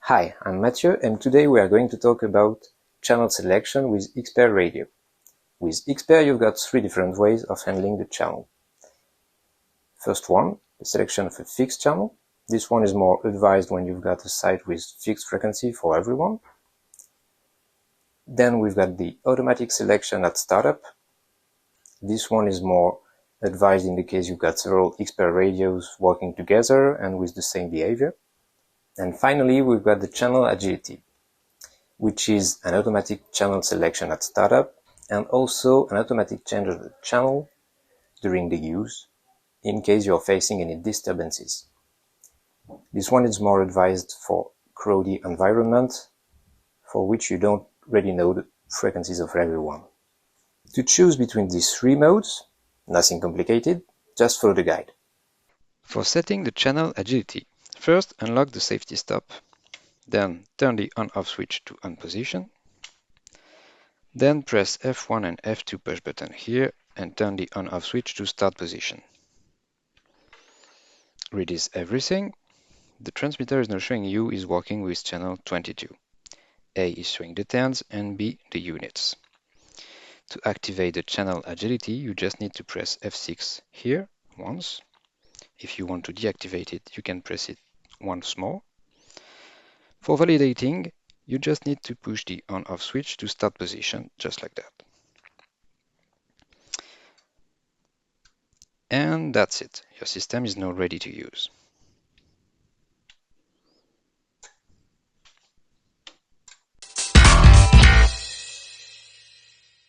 Hi, I'm Mathieu, and today we are going to talk about channel selection with Xpair radio. With Xpair, you've got three different ways of handling the channel. First one, the selection of a fixed channel. This one is more advised when you've got a site with fixed frequency for everyone. Then we've got the automatic selection at startup. This one is more advised in the case you've got several Xpair radios working together and with the same behavior. And finally, we've got the channel agility, which is an automatic channel selection at startup and also an automatic change of the channel during the use in case you're facing any disturbances. This one is more advised for crowded environment for which you don't really know the frequencies of everyone. To choose between these three modes, nothing complicated, just follow the guide. For setting the channel agility, first unlock the safety stop, then turn the on-off switch to on position, then press F1 and F2 push button here and turn the on-off switch to start position. Release everything. The transmitter is now showing U is working with channel 22. A is showing the tens and B the units. To activate the channel agility, you just need to press F6 here once. If you want to deactivate it, you can press it once more. For validating, you just need to push the on-off switch to start position, just like that. And that's it. Your system is now ready to use.